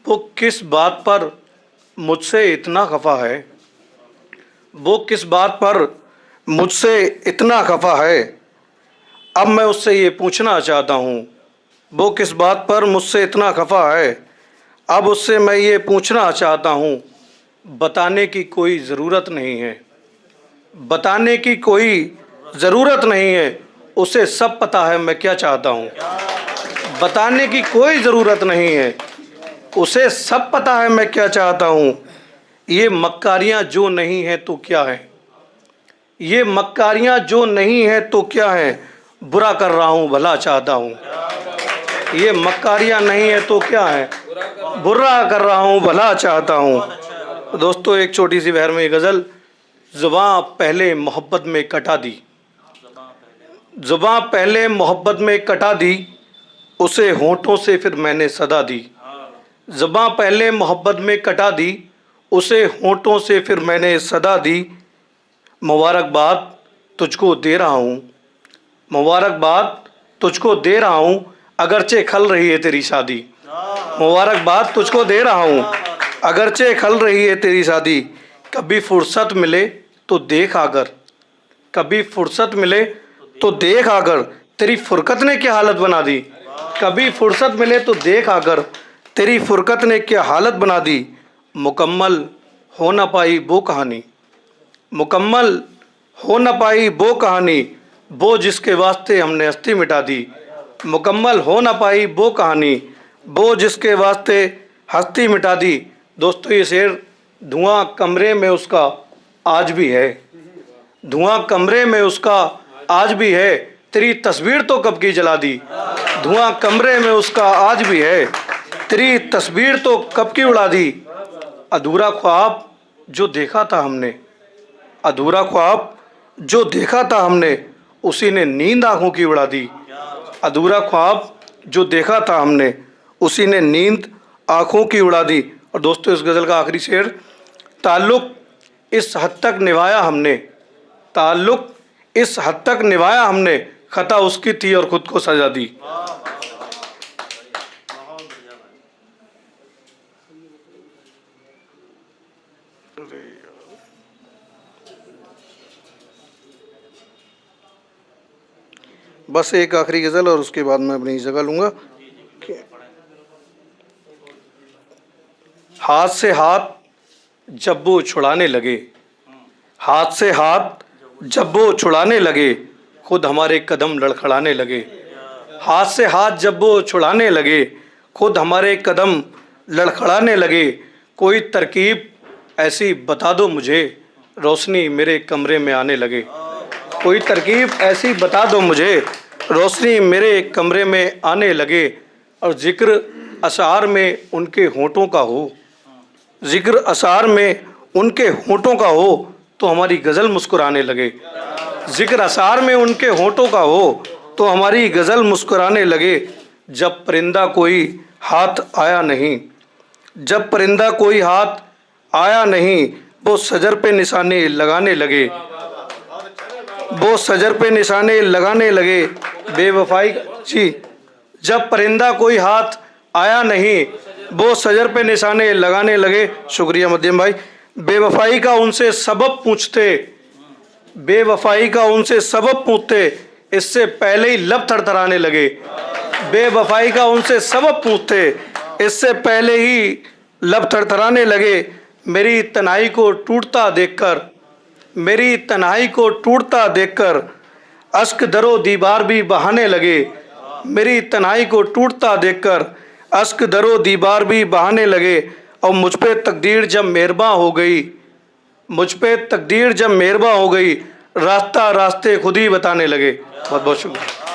वो किस बात पर मुझसे इतना खफा है, वो किस बात पर मुझसे इतना खफा है। अब मैं उससे ये पूछना चाहता हूँ, वो किस बात पर मुझसे इतना खफा है। अब उससे मैं ये पूछना चाहता हूँ, बताने की कोई ज़रूरत नहीं है, बताने की कोई ज़रूरत नहीं है, उसे सब पता है मैं क्या चाहता हूँ। बताने की कोई ज़रूरत नहीं है, उसे सब पता है मैं क्या चाहता हूँ। ये मक्कारियाँ जो नहीं हैं तो क्या है, ये मक्कारियाँ जो नहीं हैं तो क्या है, बुरा कर रहा हूँ भला चाहता हूँ। ये मक्कारियाँ नहीं है तो क्या है, बुरा कर रहा हूँ भला चाहता हूँ। दोस्तों, एक छोटी सी बहर में गज़ल। ज़ुबां पहले मोहब्बत में कटा दी, ज़ुबां पहले मोहब्बत में कटा दी, उसे होंठों से फिर मैंने सदा दी। ज़ुबां पहले मोहब्बत में कटा दी, उसे होंठों से फिर मैंने सदा दी। मुबारकबाद तुझको दे रहा हूँ, मुबारकबाद तुझको दे रहा हूँ, अगरचे खल रही है तेरी शादी। मुबारकबाद तुझको दे रहा हूँ, अगरचे खल रही है तेरी शादी। कभी फुर्सत मिले तो देख आकर, कभी फुर्सत मिले तो देख आकर, तेरी फुरकत ने क्या हालत बना दी। कभी फुर्सत मिले तो देख आकर, तेरी फुरकत ने क्या हालत बना दी। मुकम्मल हो न पाई वो कहानी, मुकम्मल हो न पाई वो कहानी, वो जिसके वास्ते हमने हस्ती मिटा दी। मुकम्मल हो न पाई वो कहानी, वो जिसके वास्ते हस्ती मिटा दी। दोस्तों, ये शेर धुआं कमरे में उसका आज भी है, धुआं कमरे में उसका आज भी है, तेरी तस्वीर तो कब की जला दी। धुआं कमरे में उसका आज भी है, तेरी तस्वीर तो कब की उड़ा दी। अधूरा ख्वाब जो देखा था हमने, अधूरा ख्वाब जो देखा था हमने, उसी ने नींद आँखों की उड़ा दी। अधूरा ख्वाब जो देखा था हमने, उसी ने नींद आँखों की उड़ा दी। और दोस्तों, इस गज़ल का आखिरी शेर। ताल्लुक़ इस हद तक निभाया हमने, ताल्लुक़ इस हद तक निभाया हमने, खता उसकी थी और ख़ुद को सजा दी। बस एक आखिरी गज़ल और उसके बाद मैं अपनी जगह लूँगा। हाथ से हाथ जब वो छुड़ाने लगे, हाथ से हाथ जब वो छुड़ाने लगे, खुद हमारे कदम लड़खड़ाने लगे। हाथ से हाथ जब वो छुड़ाने लगे, खुद हमारे कदम लड़खड़ाने लगे। कोई तरकीब ऐसी बता दो मुझे, रोशनी मेरे कमरे में आने लगे। कोई तरकीब ऐसी बता दो मुझे, रोशनी मेरे कमरे में आने लगे। और ज़िक्र अशार में उनके होंठों का हो, ज़िक्र अशार में उनके होंठों का हो, तो हमारी गज़ल मुस्कुराने लगे। ज़िक्र अशार में उनके होंठों का हो, तो हमारी गज़ल मुस्कुराने लगे। जब परिंदा कोई हाथ आया नहीं, जब परिंदा कोई हाथ आया नहीं, वो शजर पे निशाने लगाने लगे। वो शजर पे निशाने लगाने लगे। बेवफाई जी, जब परिंदा कोई हाथ आया नहीं, वो शजर पे निशाने लगाने लगे। शुक्रिया मध्यम भाई। बेवफाई का उनसे सबब पूछते, बेवफाई का उनसे सबब पूछते, इससे पहले ही लब थरथराने लगे। बेवफाई का उनसे सबब पूछते, इससे पहले ही लब थरथराने लगे। मेरी तन्हाई को टूटता देखकर, मेरी तन्हाई को टूटता देखकर, अश्क दरो दीवार भी बहाने लगे। मेरी तन्हाई को टूटता देखकर, अश्क दरो दीवार भी बहाने लगे। और मुझ पे तकदीर जब मेहरबान हो गई, मुझ पे तकदीर जब मेहरबान हो गई, रास्ता रास्ते खुद ही बताने लगे। बहुत बहुत शुक्रिया।